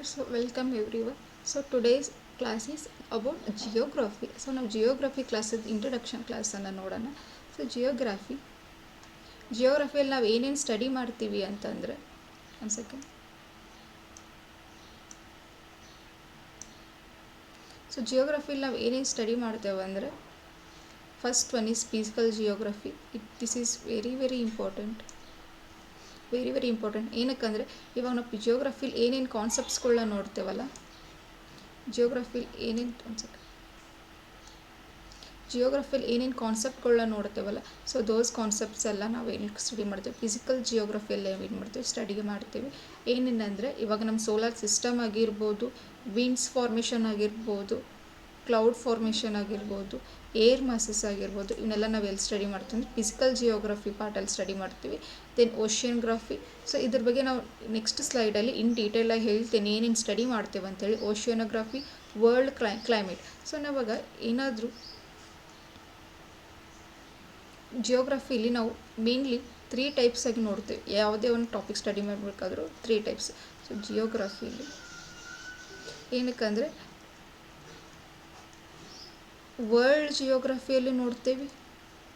So welcome everyone. So today's class is about geography. So now geography class is introduction class ಅನ್ನು ನೋಡೋಣ. So ಜಿಯೋಗ್ರಫಿಯಲ್ಲಿ ನಾವು ಏನೇನು study ಮಾಡ್ತೀವಿ ಅಂತಂದರೆ ಒಂದು ಸೆಕೆಂಡ್. ಸೊ ಜಿಯೋಗ್ರಫಿಲಿ ನಾವು ಏನೇನು ಸ್ಟಡಿ ಮಾಡ್ತೇವೆ ಅಂದರೆ first one is physical geography. This is very important. Very important ಏನಕ್ಕಂದರೆ ಇವಾಗ ನಾವು ಜಿಯೋಗ್ರಫಿಲಿ ಏನೇನು ಕಾನ್ಸೆಪ್ಟ್ಸ್ಗಳನ್ನ ನೋಡ್ತೇವಲ್ಲ, ಜಿಯೋಗ್ರಫಿಲಿ ಏನೇನು ಕಾನ್ಸೆಪ್ಟ್ಗಳನ್ನ ನೋಡ್ತೇವಲ್ಲ, ಸೊ ದೋಸ್ ಕಾನ್ಸೆಪ್ಟ್ಸ್ ಎಲ್ಲ ನಾವು ಏನು ಸ್ಟಡಿ ಮಾಡ್ತೀವಿ. ಫಿಸಿಕಲ್ ಜಿಯೋಗ್ರಫಿಯಲ್ಲಿ ಏನು ಮಾಡ್ತೀವಿ, ಸ್ಟಡಿ ಮಾಡ್ತೀವಿ. ಏನೇನಂದರೆ ಇವಾಗ ನಮ್ಮ ಸೋಲಾರ್ ಸಿಸ್ಟಮ್ ಆಗಿರ್ಬೋದು, ವಿಂಡ್ಸ್ ಫಾರ್ಮೇಷನ್ ಆಗಿರ್ಬೋದು, ಕ್ಲೌಡ್ ಫಾರ್ಮೇಷನ್ ಆಗಿರ್ಬೋದು, ಏರ್ ಮಾಸಸ್ ಆಗಿರ್ಬೋದು, ಇವನ್ನೆಲ್ಲ ನಾವು ಎಲ್ಲಿ ಸ್ಟಡಿ ಮಾಡ್ತೀವಿ ಅಂದರೆ ಫಿಸಿಕಲ್ ಜಿಯೋಗ್ರಫಿ ಪಾರ್ಟಲ್ಲಿ ಸ್ಟಡಿ ಮಾಡ್ತೀವಿ. ದೆನ್ ಓಷಿಯನ್ಗ್ರಫಿ. ಸೊ ಇದ್ರ ಬಗ್ಗೆ ನಾವು ನೆಕ್ಸ್ಟ್ ಸ್ಲೈಡಲ್ಲಿ ಇನ್ ಡೀಟೇಲಾಗಿ ಹೇಳ್ತೇನೆ ಏನೇನು ಸ್ಟಡಿ ಮಾಡ್ತೇವೆ ಅಂತೇಳಿ. ಓಷಿಯನೋಗ್ರಫಿ, ವರ್ಲ್ಡ್ ಕ್ಲೈಮೇಟ್. ಸೊ ನಾವಾಗ ಏನಾದರೂ ಜಿಯೋಗ್ರಫಿಲಿ ನಾವು ಮೇನ್ಲಿ 3 ಟೈಪ್ಸ್ ಆಗಿ ನೋಡ್ತೀವಿ. ಯಾವುದೇ ಒಂದು ಟಾಪಿಕ್ ಸ್ಟಡಿ ಮಾಡಬೇಕಾದ್ರೂ 3 ಟೈಪ್ಸ್. ಸೊ ಜಿಯೋಗ್ರಫಿಲಿ ಏನಕ್ಕಂದರೆ ವರ್ಲ್ಡ್ ಜಿಯೋಗ್ರಫಿಯಲ್ಲಿ ನೋಡ್ತೇವೆ,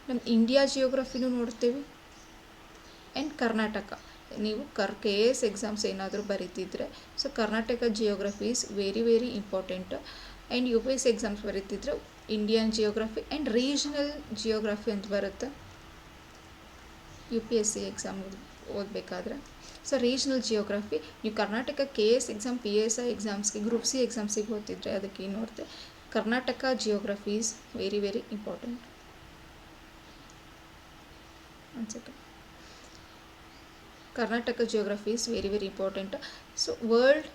ನಮ್ಮ ಇಂಡಿಯಾ ಜಿಯೋಗ್ರಫಿನೂ ನೋಡ್ತೇವೆ, ಆ್ಯಂಡ್ ಕರ್ನಾಟಕ. ನೀವು KS ಎಕ್ಸಾಮ್ಸ್ ಏನಾದರೂ ಬರೀತಿದ್ರೆ so Karnataka geography is very important. And UPSC exams ಬರೀತಿದ್ರೆ Indian geography and regional geography ಅಂತ ಬರುತ್ತೆ UPSC ಎಕ್ಸಾಮ್ ಓದಬೇಕಾದ್ರೆ. ಸೊ ರೀಜನಲ್ ಜಿಯೋಗ್ರಫಿ ನೀವು ಕರ್ನಾಟಕ KS ಎಕ್ಸಾಮ್, PSI ಎಕ್ಸಾಮ್ಸ್ಗೆ, ಗ್ರೂಪ್ C ಎಕ್ಸಾಮ್ಸಿಗೆ ಓದ್ತಿದ್ರೆ ಅದಕ್ಕೆ ಏನು ನೋಡ್ತೆ, Karnataka geography is very important. ಒಂದು second. Karnataka geography is very important. So world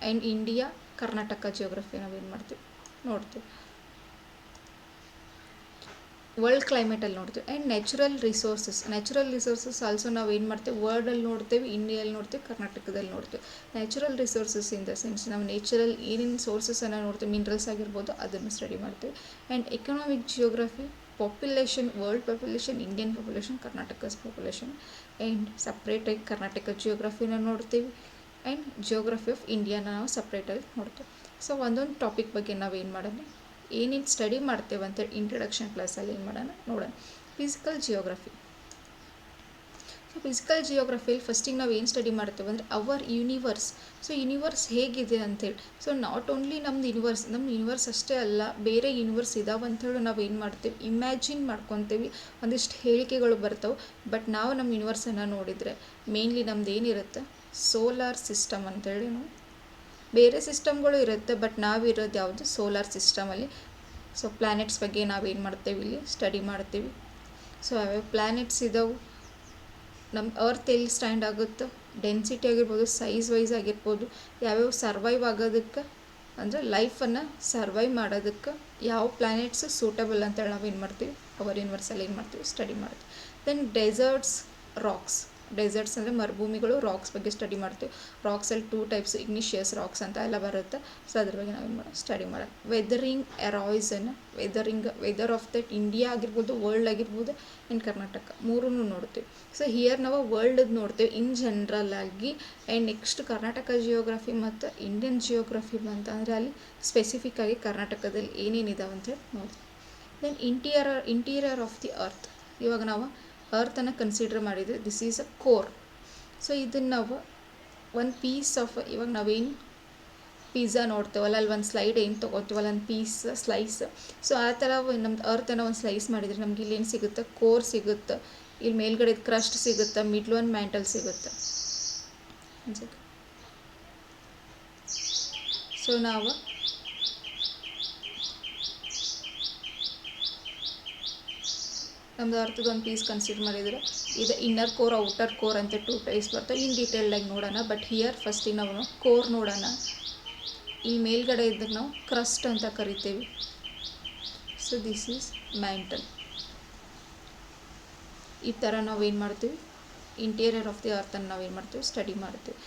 and India, Karnataka geography ನಾವೇನು ಮಾಡ್ತೀವಿ ನೋಡ್ತೀವಿ. ವರ್ಲ್ಡ್ ಕ್ಲೈಮೇಟಲ್ಲಿ ನೋಡ್ತೀವಿ. ಆ್ಯಂಡ್ ನ್ಯಾಚುರಲ್ ರಿಸೋರ್ಸಸ್ ಆಲ್ಸೋ ನಾವು ಏನು ಮಾಡ್ತೀವಿ, ವರ್ಲ್ಡಲ್ಲಿ ನೋಡ್ತೇವೆ, ಇಂಡಿಯಲ್ಲಿ ನೋಡ್ತೀವಿ, ಕರ್ನಾಟಕದಲ್ಲಿ ನೋಡ್ತೀವಿ. Natural resources in the sense ನಾವು ನೇಚರಲ್ ಏನೇನು ಸೋರ್ಸಸನ್ನು ನೋಡ್ತೀವಿ, ಮಿನರಲ್ಸ್ ಆಗಿರ್ಬೋದು, ಅದನ್ನು ಸ್ಟಡಿ ಮಾಡ್ತೀವಿ. And economic geography, population, world population, Indian population, Karnataka's population. And ಸಪ್ರೇಟಾಗಿ ಕರ್ನಾಟಕ ಜಿಯೋಗ್ರಫಿನ ನೋಡ್ತೀವಿ, ಆ್ಯಂಡ್ ಜಿಯೋಗ್ರಫಿ ಆಫ್ ಇಂಡಿಯಾನ ನಾವು ಸಪ್ರೇಟಾಗಿ ನೋಡ್ತೀವಿ. ಸೊ ಒಂದೊಂದು ಟಾಪಿಕ್ ಬಗ್ಗೆ ನಾವೇನು ಮಾಡೋಣ, ಏನೇನು ಸ್ಟಡಿ ಮಾಡ್ತೇವೆ ಅಂತೇಳಿ ಇಂಟ್ರಡಕ್ಷನ್ ಕ್ಲಾಸಲ್ಲಿ ಏನು ಮಾಡೋಣ ನೋಡೋಣ. Physical geography. ಸೊ ಫಿಸಿಕಲ್ ಜಿಯೋಗ್ರಫಿಯಲ್ಲಿ ಫಸ್ಟಿಗೆ ನಾವು ಏನು ಸ್ಟಡಿ ಮಾಡ್ತೇವೆ ಅಂದರೆ ಅವರ್ ಯೂನಿವರ್ಸ್. ಸೊ ಯೂನಿವರ್ಸ್ ಹೇಗಿದೆ ಅಂಥೇಳಿ. ಸೊ ನಾಟ್ ಓನ್ಲಿ ನಮ್ಮ ಯೂನಿವರ್ಸ್ ಅಷ್ಟೇ ಅಲ್ಲ, ಬೇರೆ ಯೂನಿವರ್ಸ್ ಇದಾವೆ ಅಂಥೇಳಿ ನಾವು ಏನು ಮಾಡ್ತೀವಿ, ಇಮ್ಯಾಜಿನ್ ಮಾಡ್ಕೊತೀವಿ, ಒಂದಿಷ್ಟು ಹೇಳಿಕೆಗಳು ಬರ್ತಾವೆ. ಬಟ್ ನಾವು ನಮ್ಮ ಯೂನಿವರ್ಸನ್ನು ನೋಡಿದರೆ ಮೇನ್ಲಿ ನಮ್ದು ಏನಿರುತ್ತೆ, ಸೋಲಾರ್ ಸಿಸ್ಟಮ್ ಅಂಥೇಳಿ. ನಾವು ಬೇರೆ ಸಿಸ್ಟಮ್ಗಳು ಇರುತ್ತೆ, ಬಟ್ ನಾವಿರೋದು ಯಾವುದು, ಸೋಲಾರ್ ಸಿಸ್ಟಮಲ್ಲಿ. ಸೊ ಪ್ಲ್ಯಾನೆಟ್ಸ್ ಬಗ್ಗೆ ನಾವೇನು ಮಾಡ್ತೇವೆ, ಇಲ್ಲಿ ಸ್ಟಡಿ ಮಾಡ್ತೀವಿ. ಸೊ ಯಾವ್ಯಾವ ಪ್ಲ್ಯಾನೆಟ್ಸ್ ಇದಾವೆ, ನಮ್ಮ ಅರ್ತ್ ಎಲ್ಲಿ ಸ್ಟ್ಯಾಂಡ್ ಆಗುತ್ತೆ, ಡೆನ್ಸಿಟಿ ಆಗಿರ್ಬೋದು, ಸೈಜ್ ವೈಸ್ ಆಗಿರ್ಬೋದು, ಯಾವ್ಯಾವ ಸರ್ವೈವ್ ಆಗೋದಕ್ಕೆ ಅಂದರೆ ಲೈಫನ್ನು ಸರ್ವೈವ್ ಮಾಡೋದಕ್ಕೆ ಯಾವ ಪ್ಲ್ಯಾನೆಟ್ಸ್ ಸೂಟಬಲ್ ಅಂತೇಳಿ ನಾವೇನು ಮಾಡ್ತೀವಿ, ಅವರ್ ಯೂನಿವರ್ಸಲ್ಲಿ ಏನು ಮಾಡ್ತೀವಿ, ಸ್ಟಡಿ ಮಾಡ್ತೀವಿ. Then deserts, racks. ಡೆಸರ್ಟ್ಸ್ ಅಂದರೆ ಮರುಭೂಮಿಗಳು, ರಾಕ್ಸ್ ಬಗ್ಗೆ ಸ್ಟಡಿ ಮಾಡ್ತೀವಿ. ರಾಕ್ಸಲ್ಲಿ 2 ಟೈಪ್ಸ್, ಇಗ್ನಿಷಿಯಸ್ ರಾಕ್ಸ್ ಅಂತ ಎಲ್ಲ ಬರುತ್ತೆ. ಸೊ ಅದ್ರ ಬಗ್ಗೆ ನಾವೇನು ಸ್ಟಡಿ ಮಾಡೋಣ. Weathering erosion, weather of that India ಆಗಿರ್ಬೋದು, ವರ್ಲ್ಡ್ ಆಗಿರ್ಬೋದು, ಇನ್ ಕರ್ನಾಟಕ, ಮೂರನ್ನು ನೋಡ್ತೀವಿ. ಸೊ ಹಿಯರ್ ನಾವು ವರ್ಲ್ಡ್ ನೋಡ್ತೀವಿ ಇನ್ ಜನರಲ್ ಆಗಿ. ಆ್ಯಂಡ್ ನೆಕ್ಸ್ಟ್ ಕರ್ನಾಟಕ ಜಿಯೋಗ್ರಫಿ ಮತ್ತು ಇಂಡಿಯನ್ ಜಿಯೋಗ್ರಫಿ ಬಂತಂದರೆ ಅಲ್ಲಿ ಸ್ಪೆಸಿಫಿಕ್ ಆಗಿ ಕರ್ನಾಟಕದಲ್ಲಿ ಏನೇನಿದಾವೆ ಅಂತೇಳಿ ನೋಡ್ತೀವಿ. Then interior of the earth. ಇವಾಗ ನಾವು ಅರ್ಥನ್ನು ಕನ್ಸಿಡರ್ ಮಾಡಿದರೆ this is a core. So ಇದನ್ನು ನಾವು ಒಂದು ಪೀಸ್ ಆಫ್, ಇವಾಗ ನಾವೇನು ಪಿಜ್ಜಾ ನೋಡ್ತೇವಲ್ಲ, ಅಲ್ಲಿ ಒಂದು ಸ್ಲೈಡ್ ಏನು ತೊಗೋತೀವಲ್ಲ, ಒಂದು ಪೀಸ್ ಸ್ಲೈಸ್. ಸೊ ಆ ಥರ ನಮ್ದು ಅರ್ಥನ್ನು ಒಂದು ಸ್ಲೈಸ್ ಮಾಡಿದರೆ ನಮ್ಗೆ ಇಲ್ಲಿ ಏನು ಸಿಗುತ್ತೆ, ಕೋರ್ ಸಿಗುತ್ತೆ. ಇಲ್ಲಿ ಮೇಲ್ಗಡೆ ಕ್ರಸ್ಟ್ ಸಿಗುತ್ತೆ, ಮಿಡ್ಲ್ ಒಂದು ಮ್ಯಾಂಟಲ್ ಸಿಗುತ್ತೆ. ಸೊ ನಾವು ನಮ್ಮದು ಅರ್ಥದ ಒಂದು ಪೀಸ್ ಕನ್ಸಿಡರ್ ಮಾಡಿದರೆ ಇದು ಇನ್ನರ್ ಕೋರ್, ಔಟರ್ ಕೋರ್ ಅಂತ 2 ಟೈಪ್ಸ್ ಬರ್ತವೆ. ಇನ್ ಡೀಟೇಲ್ಡಾಗಿ ನೋಡೋಣ. ಬಟ್ ಹಿಯರ್ ಫಸ್ಟಿಗೆ ನಾವು ಕೋರ್ ನೋಡೋಣ. ಈ ಮೇಲ್ಗಡೆ ಇದ್ದಕ್ಕೆ ನಾವು ಕ್ರಸ್ಟ್ ಅಂತ ಕರಿತೇವೆ. So this is mantle. ಈ ಥರ ನಾವೇನು ಮಾಡ್ತೀವಿ, ಇಂಟೀರಿಯರ್ ಆಫ್ ದಿ ಅರ್ಥನ್ನು ನಾವೇನು ಮಾಡ್ತೀವಿ, ಸ್ಟಡಿ ಮಾಡ್ತೀವಿ.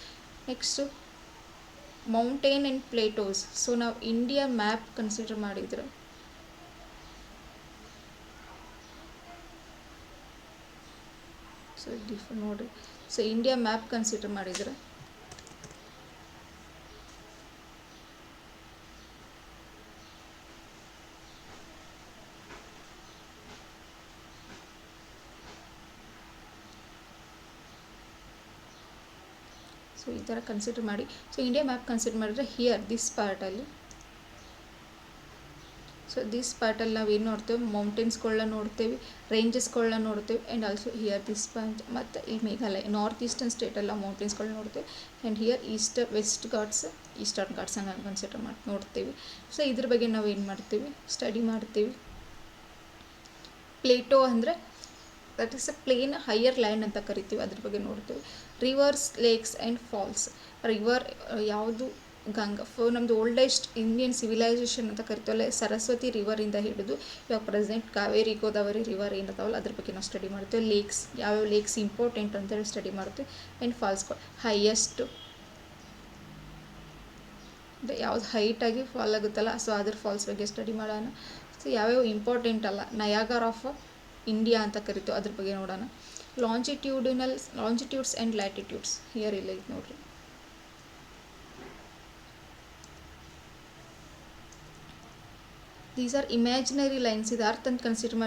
Next mountain and plateaus. So ನಾವು ಇಂಡಿಯಾ ಮ್ಯಾಪ್ ಕನ್ಸಿಡರ್ ಮಾಡಿದರೆ ಸೊ ನೋಡಿರಿ. ಸೊ ಇಂಡಿಯಾ ಮ್ಯಾಪ್ ಕನ್ಸಿಡರ್ ಮಾಡಿದರೆ ಸೊ ಈ ಥರ ಕನ್ಸಿಡರ್ ಮಾಡಿ. ಸೊ ಇಂಡಿಯಾ ಮ್ಯಾಪ್ ಕನ್ಸಿಡರ್ ಮಾಡಿದ್ರೆ ಹಿಯರ್ ದಿಸ್ ಪಾರ್ಟಲ್ಲಿ, ಸೊ ದಿಸ್ ಪಾರ್ಟಲ್ಲಿ ನಾವು ಏನು ನೋಡ್ತೇವೆ, ಮೌಂಟೇನ್ಸ್ಗಳನ್ನ ನೋಡ್ತೇವೆ, ರೇಂಜಸ್ಗಳನ್ನ ನೋಡ್ತೇವೆ. And also here this point, ಮತ್ತು ಈ ಮೇಘಾಲಯ ನಾರ್ತ್ ಈಸ್ಟರ್ನ್ ಸ್ಟೇಟೆಲ್ಲ ಮೌಂಟೇನ್ಸ್ಗಳನ್ನ ನೋಡ್ತೇವೆ. And here west Ghats, eastern ಘಾಟ್ಸನ್ನು ಕನ್ಸಿಡರ್ ಮಾಡಿ ನೋಡ್ತೀವಿ. ಸೊ ಇದ್ರ ಬಗ್ಗೆ ನಾವು ಏನು ಮಾಡ್ತೀವಿ, ಸ್ಟಡಿ ಮಾಡ್ತೀವಿ. ಪ್ಲೇಟೋ ಅಂದರೆ that is a plain higher land ಅಂತ ಕರಿತೀವಿ, ಅದ್ರ ಬಗ್ಗೆ ನೋಡ್ತೀವಿ. Rivers, lakes and falls. River ಯಾವುದು, ಗಂಗಾ. ನಮ್ಮದು ಓಲ್ಡೆಸ್ಟ್ ಇಂಡಿಯನ್ ಸಿವಿಲೈಸೇಷನ್ ಅಂತ ಕರಿತೀವಲ್ಲ, ಸರಸ್ವತಿ ರಿವರಿಂದ ಹಿಡಿದು ಇವಾಗ ಪ್ರೆಸೆಂಟ್ ಕಾವೇರಿ ಗೋದಾವರಿ ರಿವರ್ ಏನಿದಾವಲ್ಲ ಅದ್ರ ಬಗ್ಗೆ ನಾವು ಸ್ಟಡಿ ಮಾಡ್ತೀವಿ. ಲೇಕ್ಸ್, ಯಾವ್ಯಾವ ಲೇಕ್ಸ್ ಇಂಪಾರ್ಟೆಂಟ್ ಅಂತೇಳಿ ಸ್ಟಡಿ ಮಾಡ್ತೀವಿ. ಆ್ಯಂಡ್ ಫಾಲ್ಸ್ಗಳು, ಹೈಯೆಸ್ಟ್ ಯಾವ್ದು ಹೈಟಾಗಿ ಫಾಲ್ ಆಗುತ್ತಲ್ಲ, ಸೊ ಅದ್ರ ಫಾಲ್ಸ್ ಬಗ್ಗೆ ಸ್ಟಡಿ ಮಾಡೋಣ. ಸೊ ಯಾವ್ಯಾವ ಇಂಪಾರ್ಟೆಂಟ್ ಅಲ್ಲ, ನಯಾಗರ ಆಫ್ ಇಂಡಿಯಾ ಅಂತ ಕರಿತೀವಿ, ಅದ್ರ ಬಗ್ಗೆ ನೋಡೋಣ. ಲಾಂಜಿಟ್ಯೂಡ್ಸ್ ಆ್ಯಂಡ್ ಲ್ಯಾಟಿಟ್ಯೂಡ್ಸ್ ಹಿಯರ್ ಇಲ್ಲ ಇದು ನೋಡ್ರಿ. These are imaginary lines. ಇದು ಅರ್ಥ ಅಂತ ಕನ್ಸಿಡರ್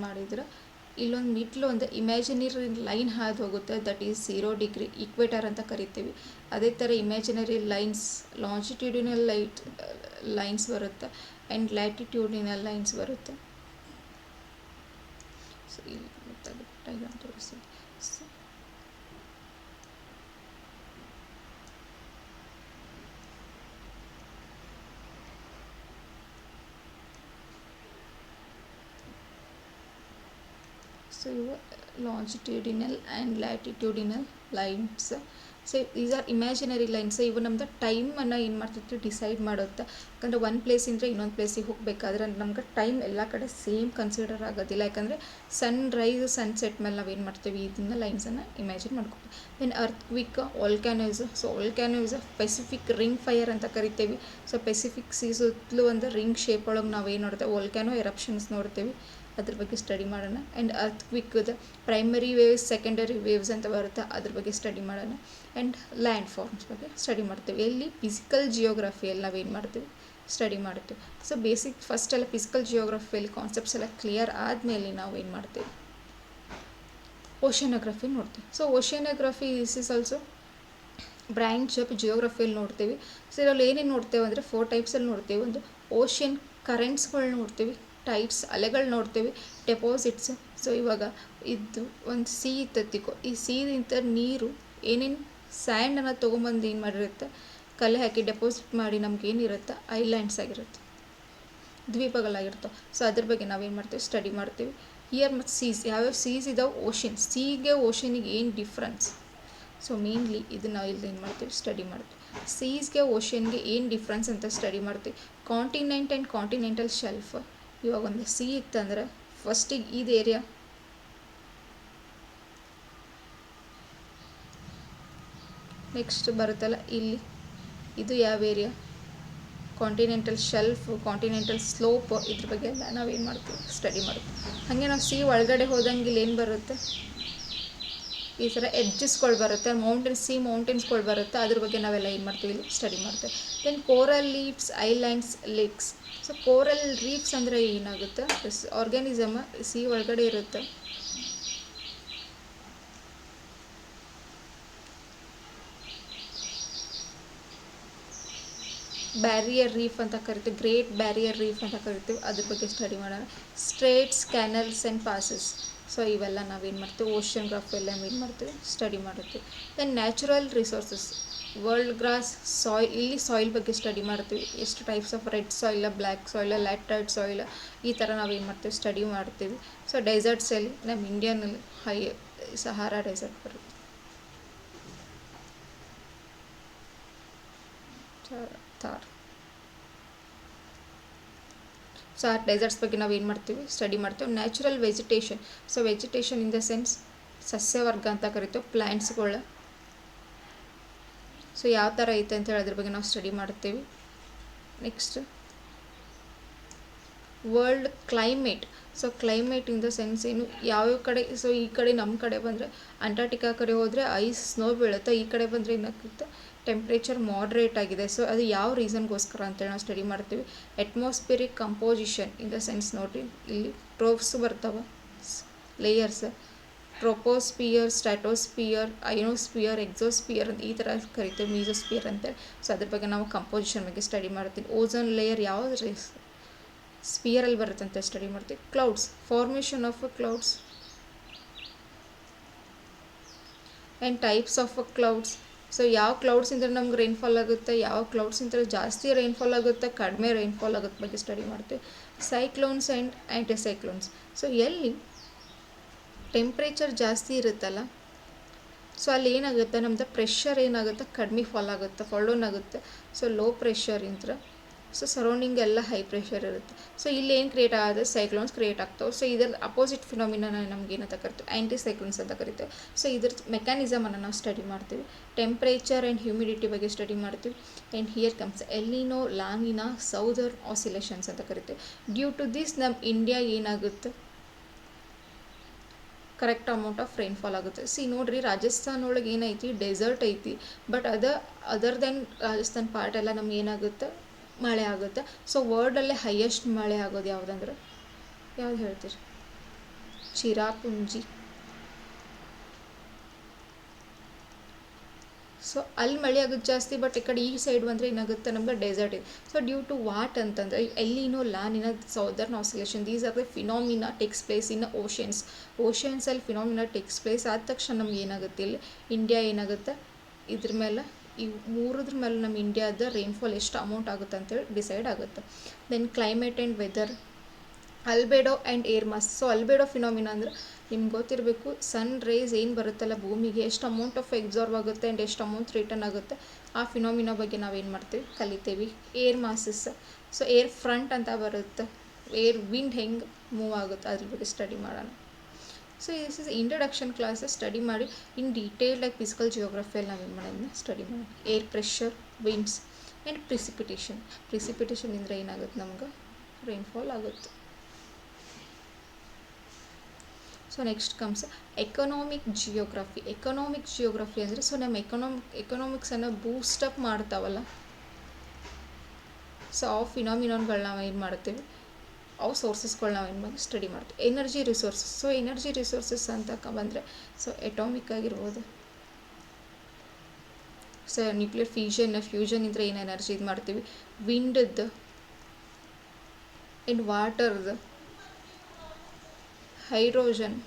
ಮಾಡಿದ್ರೆ ಇಲ್ಲೊಂದು ಮಿಡ್ಲ್ ಒಂದು ಇಮ್ಯಾಜಿನರಿ ಲೈನ್ ಹಾದು ಹೋಗುತ್ತೆ, ದಟ್ ಈಸ್ 0 ಡಿಗ್ರಿ ಈಕ್ವೇಟರ್ ಅಂತ ಕರಿತೀವಿ. ಅದೇ ಥರ ಇಮ್ಯಾಜಿನರಿ ಲೈನ್ಸ್, ಲಾಂಜಿಟ್ಯೂಡಿನಲ್ ಲೈನ್ಸ್ ಬರುತ್ತೆ ಆ್ಯಂಡ್ ಲ್ಯಾಟಿಟ್ಯೂಡಿನಲ್ ಲೈನ್ಸ್ ಬರುತ್ತೆ. ಸೊ ಇಲ್ಲಿ ಡೈಗ್ರಾಮ್ ತೋರಿಸ್ತೀನಿ. ಸೊ ಇವು longitudinal and latitudinal lines. So is are imaginary lines. ಇವು ನಮ್ದು ಟೈಮನ್ನು ಏನು ಮಾಡ್ತಿತ್ತು, ಡಿಸೈಡ್ ಮಾಡುತ್ತೆ. ಯಾಕಂದರೆ ಒಂದು ಪ್ಲೇಸಿಂದ ಇನ್ನೊಂದು ಪ್ಲೇಸಿಗೆ ಹೋಗಬೇಕಾದ್ರೆ ನಮ್ಗೆ ಟೈಮ್ ಎಲ್ಲ ಕಡೆ ಸೇಮ್ ಕನ್ಸಿಡರ್ ಆಗೋದಿಲ್ಲ. ಯಾಕಂದರೆ ಸನ್ರೈಸ್ ಸನ್ಸೆಟ್ ಮೇಲೆ ನಾವು ಏನು ಮಾಡ್ತೀವಿ, ಇದನ್ನ ಲೈನ್ಸನ್ನು ಇಮ್ಯಾಜಿನ್ ಮಾಡ್ಕೊತೀವಿ. Then earthquake, volcanoes. So volcanoes Pacific ring fire ಅಂತ ಕರಿತೀವಿ. ಸೊ ಪೆಸಿಫಿಕ್ ಸೀ ಸುತ್ತಲೂ ಒಂದು ರಿಂಗ್ ಶೇಪ್ ಒಳಗೆ ನಾವು ಏನು ನೋಡ್ತೇವೆ, ವಾಲ್ಕ್ಯಾನೋ ಎರಪ್ಷನ್ಸ್ ನೋಡ್ತೀವಿ, ಅದ್ರ ಬಗ್ಗೆ ಸ್ಟಡಿ ಮಾಡೋಣ. ಆ್ಯಂಡ್ ಅರ್ಥ್ಕ್ವಿಕ್ದು ಪ್ರೈಮರಿ ವೇವ್ಸ್, ಸೆಕೆಂಡರಿ ವೇವ್ಸ್ ಅಂತ ಬರುತ್ತೆ, ಅದ್ರ ಬಗ್ಗೆ ಸ್ಟಡಿ ಮಾಡೋಣ. ಆ್ಯಂಡ್ ಲ್ಯಾಂಡ್ ಫಾರ್ಮ್ಸ್ ಬಗ್ಗೆ ಸ್ಟಡಿ ಮಾಡ್ತೀವಿ. ಎಲ್ಲಿ ಫಿಸಿಕಲ್ ಜಿಯೋಗ್ರಫಿಯಲ್ಲಿ ನಾವೇನು ಮಾಡ್ತೀವಿ, ಸ್ಟಡಿ ಮಾಡ್ತೀವಿ. ಸೊ ಫಸ್ಟ್ ಎಲ್ಲ ಫಿಸಿಕಲ್ ಜಿಯೋಗ್ರಫಿಯಲ್ಲಿ ಕಾನ್ಸೆಪ್ಟ್ಸ್ ಎಲ್ಲ ಕ್ಲಿಯರ್ ಆದಮೇಲೆ ನಾವು ಏನು ಮಾಡ್ತೀವಿ, ಓಷನೋಗ್ರಫಿ ನೋಡ್ತೀವಿ. So oceanography is also branch of ಜಿಯೋಗ್ರಫಿಯಲ್ಲಿ ನೋಡ್ತೀವಿ. ಸೊ ಇದರಲ್ಲಿ ಏನೇನು ನೋಡ್ತೇವೆ ಅಂದರೆ 4 ಟೈಪ್ಸಲ್ಲಿ ನೋಡ್ತೀವಿ. ಒಂದು ಓಷನ್ ಕರೆಂಟ್ಸ್ಗಳು ನೋಡ್ತೀವಿ, ಟೈಡ್ಸ್ ಅಲೆಗಳು ನೋಡ್ತೀವಿ, ಡೆಪಾಸಿಟ್ಸ್. ಸೊ ಇವಾಗ ಇದು ಒಂದು ಸೀ ಇತ್ತತ್ತಿಕೋ, ಈ ಸೀದಿಂದ ನೀರು ಏನೇನು ಸ್ಯಾಂಡನ್ನು ತೊಗೊಂಬಂದು ಏನು ಮಾಡಿರುತ್ತೆ, ಕಲೆ ಹಾಕಿ ಡೆಪಾಸಿಟ್ ಮಾಡಿ ನಮಗೇನಿರುತ್ತೆ, ಐಲ್ಯಾಂಡ್ಸ್ ಆಗಿರುತ್ತೆ, ದ್ವೀಪಗಳಾಗಿರ್ತವೆ. ಸೊ ಅದ್ರ ಬಗ್ಗೆ ನಾವೇನು ಮಾಡ್ತೀವಿ, ಸ್ಟಡಿ ಮಾಡ್ತೀವಿ. ಹಿಯರ್ ಮತ್ತು ಸೀಸ್, ಯಾವ್ಯಾವ ಸೀಸ್ ಇದಾವೆ, ಓಷನ್. ಸೀಗೆ ಓಷನಿಗೆ ಏನು ಡಿಫ್ರೆನ್ಸ್, ಸೊ ಮೇನ್ಲಿ ಇದನ್ನು ಇಲ್ಲಿ ಏನು ಮಾಡ್ತೀವಿ, ಸ್ಟಡಿ ಮಾಡ್ತೀವಿ. ಸೀಸ್ಗೆ ಓಷನ್ಗೆ ಏನು ಡಿಫ್ರೆನ್ಸ್ ಅಂತ ಸ್ಟಡಿ ಮಾಡ್ತೀವಿ. Continent and continental shelf. ಇವಾಗ ಒಂದು ಸೀ ಇತ್ತಂದ್ರೆ ಫಸ್ಟಿಗೆ ಇದು ಏರಿಯಾ, ನೆಕ್ಸ್ಟ್ ಬರುತ್ತಲ್ಲ ಇಲ್ಲಿ, ಇದು ಯಾವ area, continental shelf, continental slope. ಇದ್ರ ಬಗ್ಗೆ ಎಲ್ಲ ನಾವೇನು ಮಾಡ್ತೀವಿ, ಸ್ಟಡಿ ಮಾಡ್ತೀವಿ. ಹಾಗೆ ನಾವು ಸೀ ಒಳಗಡೆ ಹೋದಂಗೆ ಇಲ್ಲಿ ಏನು ಬರುತ್ತೆ, ಈ ಥರ ಎಡ್ಜಸ್ಗಳು ಬರುತ್ತೆ, ಮೌಂಟೇನ್ಸ್ಗಳು ಬರುತ್ತೆ, ಅದ್ರ ಬಗ್ಗೆ ನಾವೆಲ್ಲ ಏನು ಮಾಡ್ತೀವಿ, ಇಲ್ಲಿ ಸ್ಟಡಿ ಮಾಡ್ತೇವೆ. Then coral leafs, islands, lakes. So coral reefs ಅಂದರೆ ಏನಾಗುತ್ತೆ, ಆರ್ಗ್ಯಾನಿಸಮ್ ಸೀ ಒಳಗಡೆ ಇರುತ್ತೆ. ಬ್ಯಾರಿಯರ್ ರೀಫ್ ಅಂತ ಕರಿತೀವಿ, ಗ್ರೇಟ್ ಬ್ಯಾರಿಯರ್ ರೀಫ್ ಅಂತ ಕರಿತೀವಿ, ಅದ್ರ ಬಗ್ಗೆ ಸ್ಟಡಿ ಮಾಡೋಣ. Straits, canals and passes. So ಇವೆಲ್ಲ ನಾವೇನು ಮಾಡ್ತೀವಿ, ಓಷನೋಗ್ರಫಿ ಎಲ್ಲ ಏನು ಮಾಡ್ತೀವಿ, ಸ್ಟಡಿ ಮಾಡುತ್ತೀವಿ. Then natural resources, world grass, soil. ಇಲ್ಲಿ ಸಾಯಿಲ್ ಬಗ್ಗೆ ಸ್ಟಡಿ ಮಾಡ್ತೀವಿ, ಎಷ್ಟು types of red soil, black soil, laterite soil, ಈ ಥರ ನಾವೇನು ಮಾಡ್ತೀವಿ, ಸ್ಟಡಿ ಮಾಡ್ತೀವಿ. ಸೊ ಡೆಸರ್ಟ್ಸಲ್ಲಿ ನಮ್ಮ ಇಂಡಿಯಾನಲ್ಲಿ ಸಹಾರಾ ಡೆಸರ್ಟ್ ಬರುತ್ತೆ, ಥಾರ್. ಸೊ ಆ ಡೆಸರ್ಟ್ಸ್ ಬಗ್ಗೆ ನಾವು ಏನು ಮಾಡ್ತೀವಿ, ಸ್ಟಡಿ ಮಾಡ್ತೀವಿ. Natural vegetation. So vegetation in the sense ಸಸ್ಯವರ್ಗ ಅಂತ ಕರಿತೀವಿ, ಪ್ಲ್ಯಾಂಟ್ಸ್ಗಳು. ಸೊ ಯಾವ ಥರ ಐತೆ ಅಂತೇಳಿ ಅದ್ರ ಬಗ್ಗೆ ನಾವು ಸ್ಟಡಿ ಮಾಡ್ತೀವಿ. Next world climate. So climate in the sense ಏನು, ಯಾವ್ಯಾವ ಕಡೆ. ಸೊ ಈ ಕಡೆ ನಮ್ಮ ಕಡೆ ಬಂದರೆ ಅಂಟಾರ್ಟಿಕಾ ಕಡೆ ಹೋದರೆ ಐಸ್ ಸ್ನೋ ಬೀಳುತ್ತೆ, ಈ ಕಡೆ ಬಂದರೆ ಏನಾಗುತ್ತೆ, ಟೆಂಪ್ರೇಚರ್ ಮಾಡ್ರೇಟ್ ಆಗಿದೆ. ಸೊ ಅದು ಯಾವ ರೀಸನ್ಗೋಸ್ಕರ ಅಂತೇಳಿ ನಾವು ಸ್ಟಡಿ ಮಾಡ್ತೀವಿ. Atmospheric composition in the sense ನೋಡಿರಿ, ಇಲ್ಲಿ ಟ್ರೋಪ್ಸ್ ಬರ್ತಾವೆ, layers, troposphere, stratosphere, ionosphere, exosphere ಅಂತ ಈ ಥರ ಕರಿತೀವಿ, ಮೀಸೋಸ್ಪಿಯರ್ ಅಂತೇಳಿ. ಸೊ ಅದ್ರ ಬಗ್ಗೆ ನಾವು ಕಂಪೋಸಿಷನ್ ಬಗ್ಗೆ ಸ್ಟಡಿ ಮಾಡ್ತೀವಿ. ಓಝೋನ್ ಲೇಯರ್ ಯಾವ ಸ್ಪಿಯರಲ್ಲಿ ಬರುತ್ತೆ ಅಂತ ಸ್ಟಡಿ ಮಾಡ್ತೀವಿ. Clouds, formation of clouds and types of clouds. So ಯಾವ ಕ್ಲೌಡ್ಸಿಂದ ನಮ್ಗೆ ರೈನ್ಫಾಲ್ ಆಗುತ್ತೆ, ಯಾವ ಕ್ಲೌಡ್ಸಿಂದ ಜಾಸ್ತಿ ರೈನ್ಫಾಲ್ ಆಗುತ್ತೆ, ಕಡಿಮೆ ರೈನ್ಫಾಲ್ ಆಗುತ್ತೆ ಬಗ್ಗೆ ಸ್ಟಡಿ ಮಾಡ್ತೀವಿ. Cyclones and anticyclones. ಸೊ ಎಲ್ಲಿ ಟೆಂಪ್ರೇಚರ್ ಜಾಸ್ತಿ ಇರುತ್ತಲ್ಲ, ಸೊ ಅಲ್ಲಿ ಏನಾಗುತ್ತೆ, ನಮ್ಮದು ಪ್ರೆಷರ್ ಏನಾಗುತ್ತೆ, ಕಡಿಮೆ ಫಾಲ್ ಡೌನ್ ಆಗುತ್ತೆ. ಸೊ ಲೋ ಪ್ರೆಷರ್ ಇಂತ್ರ ಸೊ ಸರೌಂಡಿಂಗ್ ಎಲ್ಲ ಹೈ ಪ್ರೆಷರ್ ಇರುತ್ತೆ. ಸೊ ಇಲ್ಲಿ ಏನು ಕ್ರಿಯೇಟ್ ಆಗುತ್ತೆ, ಸೈಕ್ಲೋನ್ಸ್ ಕ್ರಿಯೇಟ್ ಆಗ್ತಾವೆ. ಸೊ ಇದರ ಅಪೋಸಿಟ್ ಫಿನಾಮಿನ ನಮ್ಗೆ ಏನಂತ ಕರಿತೀವಿ, ಆ್ಯಂಟಿ ಸೈಕ್ಲೋನ್ಸ್ ಅಂತ ಕರಿತೇವೆ. ಸೊ ಇದ್ರ ಮೆಕ್ಯಾನಿಸಮನ್ನು ನಾವು ಸ್ಟಡಿ ಮಾಡ್ತೀವಿ. ಟೆಂಪ್ರೇಚರ್ ಆ್ಯಂಡ್ ಹ್ಯೂಮಿಡಿಟಿ ಬಗ್ಗೆ ಸ್ಟಡಿ ಮಾಡ್ತೀವಿ. And here comes El Nino, La Nina, southern oscillations ಅಂತ ಕರಿತೀವಿ. ಡ್ಯೂ ಟು ದಿಸ್ ನಮ್ಮ ಇಂಡಿಯಾ ಏನಾಗುತ್ತೆ, ಕರೆಕ್ಟ್ ಅಮೌಂಟ್ ಆಫ್ ರೈನ್ಫಾಲ್ ಆಗುತ್ತೆ. ನೋಡ್ರಿ, ರಾಜಸ್ಥಾನ ಒಳಗೆ ಏನೈತಿ, ಡೆಸರ್ಟ್ ಐತಿ, but other then Rajasthan part ಎಲ್ಲ ನಮ್ಗೆ ಏನಾಗುತ್ತೆ, ಮಳೆ ಆಗುತ್ತೆ. ಸೊ ವರ್ಲ್ಡಲ್ಲೇ ಹೈಯೆಸ್ಟ್ ಮಳೆ ಆಗೋದು ಯಾವುದಂದ್ರೆ ಯಾವ್ದು ಹೇಳ್ತೀರಿ, ಚಿರಾಪುಂಜಿ. ಸೊ ಅಲ್ಲಿ ಮಳೆ ಆಗೋದು ಜಾಸ್ತಿ, ಬಟ್ ಈ ಕಡೆ ಈ ಸೈಡ್ ಬಂದರೆ ಏನಾಗುತ್ತೆ, ನಮ್ಗೆ ಡೆಸರ್ಟ್ ಇದೆ. ಸೊ ಡ್ಯೂ ಟು ವಾಟ್ ಅಂತಂದರೆ El Nino, La Nina, southern oscillation, these are the phenomena takes place in ಓಷನ್ಸಲ್ಲಿ ಫಿನಾಮಿನಾ ಟೇಕ್ಸ್ ಪ್ಲೇಸ್ ಆದ ತಕ್ಷಣ ನಮ್ಗೆ ಏನಾಗುತ್ತೆ, ಇಲ್ಲಿ ಇಂಡಿಯಾ ಏನಾಗುತ್ತೆ, ಇದ್ರ ಮೇಲೆ ಈ ಮೂರದ್ರ ಮೇಲೆ ನಮ್ಮ ಇಂಡಿಯಾದ ರೈನ್ಫಾಲ್ ಎಷ್ಟು ಅಮೌಂಟ್ ಆಗುತ್ತೆ ಅಂತೇಳಿ ಡಿಸೈಡ್ ಆಗುತ್ತೆ. Then climate and weather, albedo and air mass. So albedo phenomena ಅಂದರೆ ನಿಮ್ಗೆ ಗೊತ್ತಿರಬೇಕು, ಸನ್ ರೇಸ್ ಏನು ಬರುತ್ತಲ್ಲ ಭೂಮಿಗೆ, ಎಷ್ಟು ಅಮೌಂಟ್ ಆಫ್ ಎಬ್ಸಾರ್ವ್ ಆಗುತ್ತೆ ಆ್ಯಂಡ್ ಎಷ್ಟು ಅಮೌಂಟ್ ರಿಟರ್ನ್ ಆಗುತ್ತೆ, ಆ ಫಿನಾಮಿನಾ ಬಗ್ಗೆ ನಾವೇನು ಮಾಡ್ತೀವಿ, ಕಲಿತೀವಿ. Air masses, so air front ಅಂತ ಬರುತ್ತೆ, ಏರ್ ವಿಂಡ್ ಹೆಂಗೆ ಮೂವ್ ಆಗುತ್ತೆ ಅದ್ರ ಬಗ್ಗೆ ಸ್ಟಡಿ ಮಾಡೋಣ. So this is introduction classes. Study ಮಾಡಿ ಇನ್ ಡೀಟೇಲ್ಡ್ ಆಗಿ ಫಿಸಿಕಲ್ ಜಿಯೋಗ್ರಫಿಯಲ್ಲಿ ನಾವೇನು ಮಾಡೋದನ್ನ ಸ್ಟಡಿ ಮಾಡೋಣ. Air pressure, winds and precipitation. Precipitation ಅಂದರೆ ಏನಾಗುತ್ತೆ, ನಮ್ಗೆ ರೈನ್ಫಾಲ್ ಆಗುತ್ತೆ. So next comes economic geography. Economic geography ಅಂದರೆ ಸೊ ನಮ್ಮ ಎಕನಾಮಿಕ್ಸನ್ನು ಬೂಸ್ಟಪ್ ಮಾಡ್ತಾವಲ್ಲ, ಸೊ ಆ ಫಿನಾಮಿನಾನ್ಗಳು ನಾವು ಏನು ಮಾಡ್ತೀವಿ, ಅವು ಸೋರ್ಸಸ್ಗಳು ನಾವು ಏನು ಮಾಡಿ ಸ್ಟಡಿ ಮಾಡ್ತೀವಿ. Energy resources. So energy resources ಅಂತ ಬಂದರೆ ಸೊ ಎಟಾಮಿಕ್ ಆಗಿರ್ಬೋದು, ಸೊ ನ್ಯೂಕ್ಲಿಯರ್ ಫ್ಯೂಷನ್ ಇದ್ರೆ ಏನು ಎನರ್ಜಿ ಇದು ಮಾಡ್ತೀವಿ, ವಿಂಡದ್ದು ಆ್ಯಂಡ್ ವಾಟರ್ದು, ಹೈಡ್ರೋಜನ್.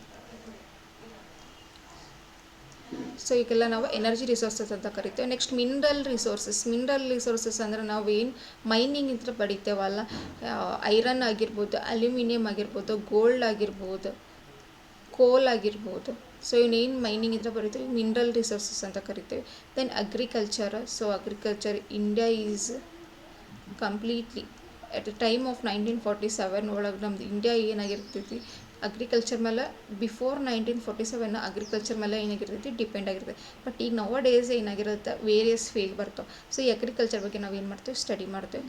ಸೊ ಈಗೆಲ್ಲ ನಾವು ಎನರ್ಜಿ ರಿಸೋರ್ಸಸ್ ಅಂತ ಕರಿತೇವೆ. ನೆಕ್ಸ್ಟ್ ಮಿನರಲ್ ರಿಸೋರ್ಸಸ್ ಅಂದರೆ ನಾವು ಏನು ಮೈನಿಂಗ್ ಇಂದ ಪಡಿತೇವಲ್ಲ, ಐರನ್ ಆಗಿರ್ಬೋದು, ಅಲ್ಯೂಮಿನಿಯಂ ಆಗಿರ್ಬೋದು, ಗೋಲ್ಡ್ ಆಗಿರ್ಬೋದು, ಕೋಲ್ ಆಗಿರ್ಬೋದು. ಸೊ ಇವನ್ನೇನು ಮೈನಿಂಗ್ ಇಂದ ಬರೀತೀವಿ, ಮಿನರಲ್ ರಿಸೋರ್ಸಸ್ ಅಂತ ಕರಿತೇವೆ. Then agriculture. So agriculture, India is completely at the time of 1947 ಒಳಗೆ ನಮ್ದು ಇಂಡಿಯಾ ಏನಾಗಿರ್ತೈತಿ, ಅಗ್ರಿಕಲ್ಚರ್ ಮೇಲೆ ಬಿಫೋರ್ 1947 ಅಗ್ರಿಕಲ್ಚರ್ ಮೇಲೆ ಏನಾಗಿರ್ತೈತಿ, ಡಿಪೆಂಡ್ ಆಗಿರ್ತೈತಿ. ಬಟ್ ಈಗ ನವ ಡೇಸ್ ಏನಾಗಿರುತ್ತೆ, ವೇರಿಯಸ್ ಫೀಲ್ಡ್ ಬರ್ತಾವೆ. ಸೊ ಈ ಅಗ್ರಿಕಲ್ಚರ್ ಬಗ್ಗೆ ನಾವು ಏನು ಮಾಡ್ತೇವೆ, ಸ್ಟಡಿ ಮಾಡ್ತೇವೆ.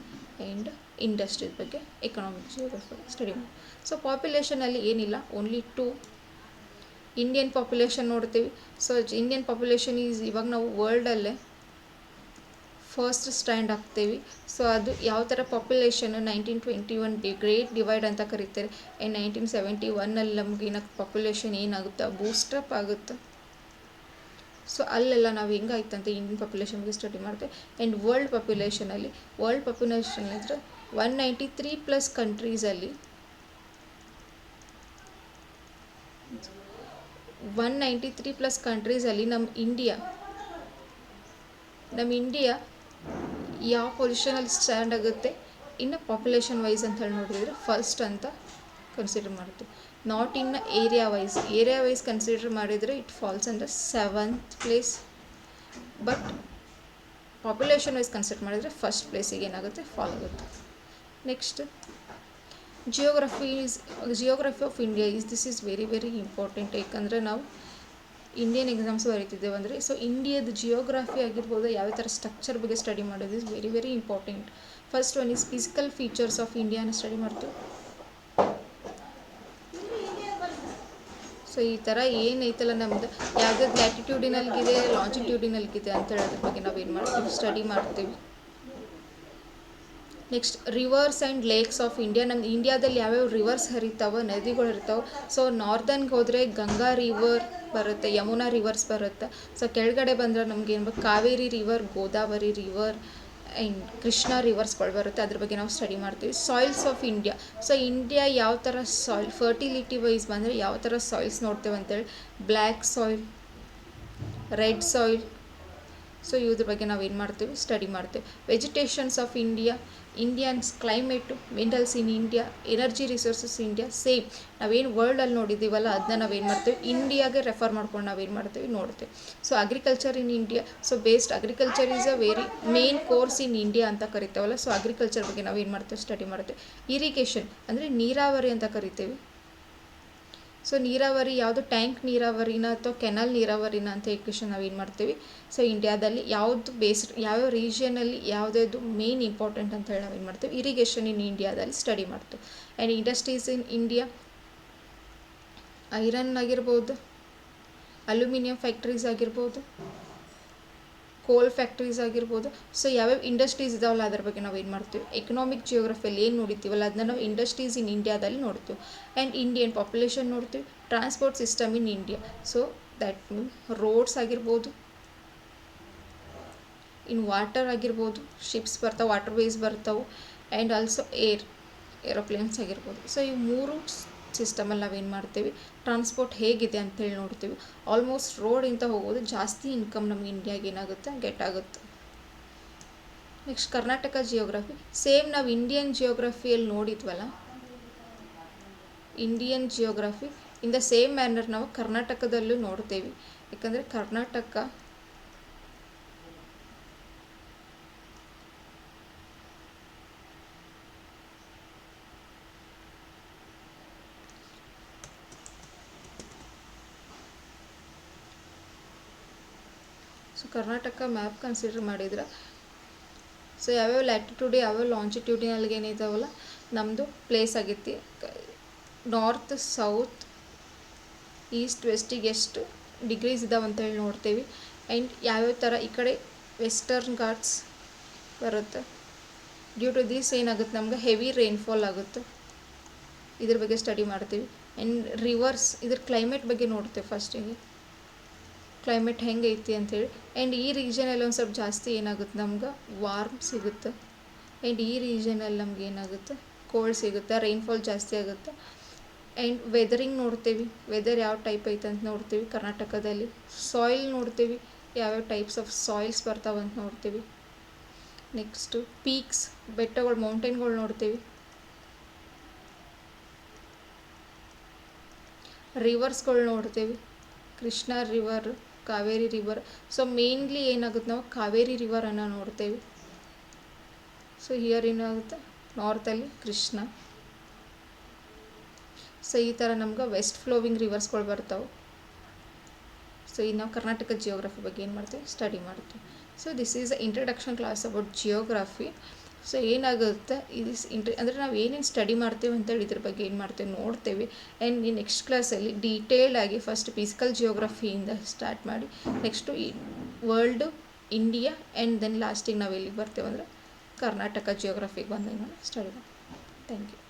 ಆ್ಯಂಡ್ ಇಂಡಸ್ಟ್ರೀಸ್ ಬಗ್ಗೆ ಎಕನಾಮಿಕ್ ಜಿಯೋಗ್ರಫಿ ಸ್ಟಡಿ ಮಾಡ್ತೀವಿ. ಸೊ ಪಾಪ್ಯುಲೇಷನಲ್ಲಿ ಏನಿಲ್ಲ, ಓನ್ಲಿ 2 ಇಂಡಿಯನ್ ಪಾಪ್ಯುಲೇಷನ್ ನೋಡ್ತೀವಿ. ಸೊ ಇಂಡಿಯನ್ ಪಾಪ್ಯುಲೇಷನ್ ಈಸ್ ಇವಾಗ ನಾವು ವರ್ಲ್ಡಲ್ಲೇ ಫಸ್ಟ್ ಸ್ಟ್ಯಾಂಡ್ ಆಗ್ತೇವೆ. ಸೊ ಅದು ಯಾವ ಥರ ಪಾಪ್ಯುಲೇಷನ್ 1921 ಗ್ರೇಟ್ ಡಿವೈಡ್ ಅಂತ ಕರೀತಾರೆ. ಆ್ಯಂಡ್ 1971 ನಮ್ಗೆ ಏನಕ್ಕೆ ಪಾಪ್ಯುಲೇಷನ್ ಏನಾಗುತ್ತೆ, ಬೂಸ್ಟಪ್ ಆಗುತ್ತೆ. ಸೊ ಅಲ್ಲೆಲ್ಲ ನಾವು ಹೆಂಗಾಯ್ತು ಅಂತ ಇಂಡಿಯನ್ ಪಾಪ್ಯುಲೇಷನ್ ಬಗ್ಗೆ ಸ್ಟಡಿ ಮಾಡ್ತೇವೆ. ಆ್ಯಂಡ್ ವರ್ಲ್ಡ್ ಪಾಪ್ಯುಲೇಷನ್ ಇದ್ರೆ 193+ ಕಂಟ್ರೀಸಲ್ಲಿ 193+ ಕಂಟ್ರೀಸಲ್ಲಿ ನಮ್ಮ ಇಂಡಿಯಾ ಯಾವ ಪೊಸಿಷನಲ್ಲಿ ಸ್ಟ್ಯಾಂಡ್ ಆಗುತ್ತೆ ಇನ್ನು ಪಾಪ್ಯುಲೇಷನ್ ವೈಸ್ ಅಂತ ಹೇಳಿ ನೋಡಿದರೆ ಫಸ್ಟ್ ಅಂತ ಕನ್ಸಿಡರ್ ಮಾಡ್ತೀವಿ. Not in area wise consider ಮಾಡಿದರೆ it falls under 7th place. But population wise consider ಮಾಡಿದರೆ ಫಸ್ಟ್ ಪ್ಲೇಸಿಗೆ ಏನಾಗುತ್ತೆ, ಫಾಲ್ ಆಗುತ್ತೆ. Next geography of India this is very very important. ಏಕೆಂದರೆ ನಾವು ಇಂಡಿಯನ್ ಎಕ್ಸಾಮ್ಸ್ ಬರೀತಿದ್ದೇವೆ ಅಂದರೆ ಸೊ ಇಂಡಿಯಾದ ಜಿಯೋಗ್ರಫಿ ಆಗಿರ್ಬೋದು, ಯಾವ ಥರ ಸ್ಟ್ರಕ್ಚರ್ ಬಗ್ಗೆ ಸ್ಟಡಿ ಮಾಡೋದು is very very important. First one is physical features of ಇಂಡಿಯಾನ ಸ್ಟಡಿ ಮಾಡ್ತೀವಿ. ಸೊ ಈ ಥರ ಏನೈತಲ್ಲ ನಮ್ಮದು ಯಾವ್ದಾದ್ರು ಲ್ಯಾಟಿಟ್ಯೂಡಿನಲ್ಗಿದೆ ಲಾಂಜಿಟ್ಯೂಡಿನಲ್ಗಿದೆ ಅಂತ ಹೇಳೋದ್ರ ಬಗ್ಗೆ ನಾವೇನು ಮಾಡ್ತೀವಿ ಸ್ಟಡಿ ಮಾಡ್ತೀವಿ. Next rivers and lakes of India. ನಮ್ಮ ಇಂಡಿಯಾದಲ್ಲಿ ಯಾವ್ಯಾವ ರಿವರ್ಸ್ ಹರಿತಾವೆ, ನದಿಗಳು ಇರ್ತಾವೆ. ಸೊ ನಾರ್ದನ್ಗೆ ಹೋದರೆ ಗಂಗಾ ರಿವರ್ ಬರುತ್ತೆ, ಯಮುನಾ ರಿವರ್ಸ್ ಬರುತ್ತೆ. ಸೊ ಕೆಳಗಡೆ ಬಂದರೆ ನಮ್ಗೆ ಏನು Kaveri river, Godavari river and Krishna ರಿವರ್ಸ್ಗಳು ಬರುತ್ತೆ. ಅದ್ರ ಬಗ್ಗೆ ನಾವು ಸ್ಟಡಿ ಮಾಡ್ತೀವಿ. Soils of India. So India ಯಾವ ಥರ ಸಾಯಿಲ್ ಫರ್ಟಿಲಿಟಿ ವೈಸ್ ಬಂದರೆ ಯಾವ ಥರ ಸಾಯಿಲ್ಸ್ ನೋಡ್ತೇವೆ ಅಂತೇಳಿ black soil, red soil. So ಇದ್ರ ಬಗ್ಗೆ ನಾವೇನು ಮಾಡ್ತೀವಿ ಸ್ಟಡಿ ಮಾಡ್ತೀವಿ. Vegetations of India, Indians climate, minerals in India, energy resources India. Same ನಾವೇನು ವರ್ಲ್ಡಲ್ಲಿ ನೋಡಿದ್ದೀವಲ್ಲ ಅದನ್ನ ನಾವೇನು ಮಾಡ್ತೀವಿ ಇಂಡಿಯಾಗೆ ರೆಫರ್ ಮಾಡ್ಕೊಂಡು ನಾವೇನು ಮಾಡ್ತೀವಿ ನೋಡ್ತೀವಿ. So agriculture in India. So based agriculture is a very main course in India ಅಂತ ಕರಿತೇವಲ್ಲ. ಸೊ ಅಗ್ರಿಕಲ್ಚರ್ ಬಗ್ಗೆ ನಾವೇನು ಮಾಡ್ತೀವಿ ಸ್ಟಡಿ ಮಾಡ್ತೀವಿ. ಇರಿಗೇಷನ್ ಅಂದರೆ ನೀರಾವರಿ ಅಂತ ಕರಿತೀವಿ. ಸೊ ನೀರಾವರಿ ಯಾವುದು ಟ್ಯಾಂಕ್ ನೀರಾವರಿನ ಅಥವಾ ಕೆನಲ್ ನೀರಾವರಿನ ಅಂತ ಎಕ್ವೇಷನ್ ನಾವೇನು ಮಾಡ್ತೀವಿ. ಸೊ ಇಂಡಿಯಾದಲ್ಲಿ ಯಾವುದು ಬೇಸ್ಡ್ ಯಾವ್ಯಾವ ರೀಜಿಯನಲ್ಲಿ ಯಾವುದ್ಯಾವುದು ಮೇನ್ ಇಂಪಾರ್ಟೆಂಟ್ ಅಂತ ಹೇಳಿ ನಾವೇನು ಮಾಡ್ತೀವಿ ಇರಿಗೇಷನ್ ಇನ್ ಇಂಡಿಯಾದಲ್ಲಿ ಸ್ಟಡಿ ಮಾಡ್ತೀವಿ. And industries in India, iron ಆಗಿರ್ಬೋದು, ಅಲ್ಯೂಮಿನಿಯಂ ಫ್ಯಾಕ್ಟ್ರೀಸ್ ಆಗಿರ್ಬೋದು, ಕೋಲ್ ಫ್ಯಾಕ್ಟ್ರೀಸ್ ಆಗಿರ್ಬೋದು. ಸೊ ಯಾವ್ಯಾವ ಇಂಡಸ್ಟ್ರೀಸ್ ಇದಾವಲ್ಲ ಅದ್ರ ಬಗ್ಗೆ ನಾವು ಏನು ಮಾಡ್ತೀವಿ ಎಕನಾಮಿಕ್ ಜಿಯೋಗ್ರಫಿಯಲ್ಲಿ ಏನು ನೋಡಿತೀವಲ್ಲ ಅದನ್ನ ನಾವು ಇಂಡಸ್ಟ್ರೀಸ್ ಇನ್ ಇಂಡಿಯಾದಲ್ಲಿ ನೋಡ್ತೀವಿ. ಆ್ಯಂಡ್ ಇಂಡಿಯನ್ ಪಾಪ್ಯುಲೇಷನ್ ನೋಡ್ತೀವಿ. Transport system in India. So that mean roads ಆಗಿರ್ಬೋದು, ಇನ್ ವಾಟರ್ ಆಗಿರ್ಬೋದು, ಶಿಪ್ಸ್ ಬರ್ತಾವೆ, ವಾಟರ್ ವೇಸ್ ಬರ್ತಾವೆ, ಆ್ಯಂಡ್ ಆಲ್ಸೋ ಏರೋಪ್ಲೇನ್ಸ್ ಆಗಿರ್ಬೋದು. ಸೊ ಈ ಮೂರು ಸಿಸ್ಟಮಲ್ಲಿ ನಾವೇನು ಮಾಡ್ತೀವಿ ಟ್ರಾನ್ಸ್ಪೋರ್ಟ್ ಹೇಗಿದೆ ಅಂತೇಳಿ ನೋಡ್ತೀವಿ. ಆಲ್ಮೋಸ್ಟ್ ರೋಡಿಂದ ಹೋಗೋದು ಜಾಸ್ತಿ ಇನ್ಕಮ್ ನಮ್ಮ ಇಂಡಿಯಾಗೆ ಏನಾಗುತ್ತೆ ಗೆಟ್ ಆಗುತ್ತೆ. Next Karnataka geography. ಸೇಮ್ ನಾವು ಇಂಡಿಯನ್ ಜಿಯೋಗ್ರಫಿಯಲ್ಲಿ ನೋಡಿದ್ವಲ್ಲ, Indian geography in the same manner ನಾವು ಕರ್ನಾಟಕದಲ್ಲೂ ನೋಡ್ತೇವೆ. ಯಾಕಂದರೆ ಕರ್ನಾಟಕ ಕರ್ನಾಟಕ ಮ್ಯಾಪ್ ಕನ್ಸಿಡರ್ ಮಾಡಿದ್ರೆ ಸೊ ಯಾವ್ಯಾವ ಲ್ಯಾಟಿಟ್ಯೂಡ್ ಯಾವ್ಯಾವ ಲಾಂಜಿಟ್ಯೂಡಿನಲ್ಗೆ ಏನಿದಾವಲ್ಲ ನಮ್ಮದು ಪ್ಲೇಸ್ ಆಗೈತಿ. ನಾರ್ತ್, ಸೌತ್, ಈಸ್ಟ್, ವೆಸ್ಟಿಗೆ ಎಷ್ಟು ಡಿಗ್ರೀಸ್ ಇದಾವೆ ಅಂತೇಳಿ ನೋಡ್ತೀವಿ. ಆ್ಯಂಡ್ ಯಾವ್ಯಾವ ಥರ ಈ ಕಡೆ ವೆಸ್ಟರ್ನ್ ಘಾಟ್ಸ್ ಬರುತ್ತೆ. ಡ್ಯೂ ಟು ದಿಸ್ ಏನಾಗುತ್ತೆ ನಮ್ಗೆ ಹೆವಿ ರೈನ್ಫಾಲ್ ಆಗುತ್ತೆ. ಇದ್ರ ಬಗ್ಗೆ ಸ್ಟಡಿ ಮಾಡ್ತೀವಿ. ಆ್ಯಂಡ್ ರಿವರ್ಸ್ ಇದ್ರ ಕ್ಲೈಮೇಟ್ ಬಗ್ಗೆ ನೋಡ್ತೇವೆ ಫಸ್ಟಿಗೆ, ಕ್ಲೈಮೇಟ್ ಹೆಂಗೆ ಐತಿ ಅಂಥೇಳಿ. ಆ್ಯಂಡ್ ಈ ರೀಜನಲ್ಲಿ ಒಂದು ಸ್ವಲ್ಪ ಜಾಸ್ತಿ ಏನಾಗುತ್ತೆ ನಮ್ಗೆ ವಾರ್ಮ್ ಸಿಗುತ್ತೆ. ಆ್ಯಂಡ್ ಈ ರೀಜನಲ್ಲಿ ನಮ್ಗೆ ಏನಾಗುತ್ತೆ ಕೋಲ್ಡ್ ಸಿಗುತ್ತೆ, ರೈನ್ಫಾಲ್ ಜಾಸ್ತಿ ಆಗುತ್ತೆ. ಆ್ಯಂಡ್ ವೆದರಿಂಗ್ ನೋಡ್ತೀವಿ, ವೆದರ್ ಯಾವ ಟೈಪ್ ಐತೆ ಅಂತ ನೋಡ್ತೀವಿ ಕರ್ನಾಟಕದಲ್ಲಿ. ಸಾಯಿಲ್ ನೋಡ್ತೀವಿ, ಯಾವ್ಯಾವ ಟೈಪ್ಸ್ ಆಫ್ ಸಾಯಿಲ್ಸ್ ಬರ್ತಾವಂತ ನೋಡ್ತೀವಿ. ನೆಕ್ಸ್ಟು ಪೀಕ್ಸ್, ಬೆಟ್ಟಗಳು, ಮೌಂಟೇನ್ಗಳು ನೋಡ್ತೀವಿ. ರಿವರ್ಸ್ಗಳು ನೋಡ್ತೀವಿ, Krishna river, Kaveri river. So mainly ಏನಾಗುತ್ತೆ ನಾವು ಕಾವೇರಿ ರಿವರನ್ನು ನೋಡ್ತೇವೆ. ಸೊ ಹಿಯರ್ ಏನಾಗುತ್ತೆ ನಾರ್ತಲ್ಲಿ ಕೃಷ್ಣ. ಸೊ ಈ ಥರ ನಮ್ಗೆ ವೆಸ್ಟ್ ಫ್ಲೋವಿಂಗ್ ರಿವರ್ಸ್ಗಳು ಬರ್ತಾವೆ. ಸೊ ಈಗ ನಾವು ಕರ್ನಾಟಕ ಜಿಯೋಗ್ರಫಿ ಬಗ್ಗೆ ಏನು ಮಾಡ್ತೀವಿ ಸ್ಟಡಿ ಮಾಡ್ತೀವಿ. So this is a introduction class about geography. So ಏನಾಗುತ್ತೆ ಅಂದರೆ ನಾವು ಏನೇನು ಸ್ಟಡಿ ಮಾಡ್ತೀವಿ ಅಂತೇಳಿ ಇದ್ರ ಬಗ್ಗೆ ಏನು ಮಾಡ್ತೀವಿ ನೋಡ್ತೇವೆ. ಆ್ಯಂಡ್ ಈ ನೆಕ್ಸ್ಟ್ ಕ್ಲಾಸಲ್ಲಿ ಡೀಟೇಲಾಗಿ ಫಸ್ಟ್ ಫಿಸಿಕಲ್ ಜಿಯೋಗ್ರಫಿಯಿಂದ ಸ್ಟಾರ್ಟ್ ಮಾಡಿ ನೆಕ್ಸ್ಟು ಈ ವರ್ಲ್ಡು, ಇಂಡಿಯಾ, ಆ್ಯಂಡ್ ದೆನ್ ಲಾಸ್ಟಿಗೆ ನಾವು ಎಲ್ಲಿಗೆ ಬರ್ತೇವೆ ಅಂದರೆ ಕರ್ನಾಟಕ ಜಿಯೋಗ್ರಫಿಗೆ ಬಂದಾಗ ಸ್ಟಡಿ ಮಾಡಿ. Thank you.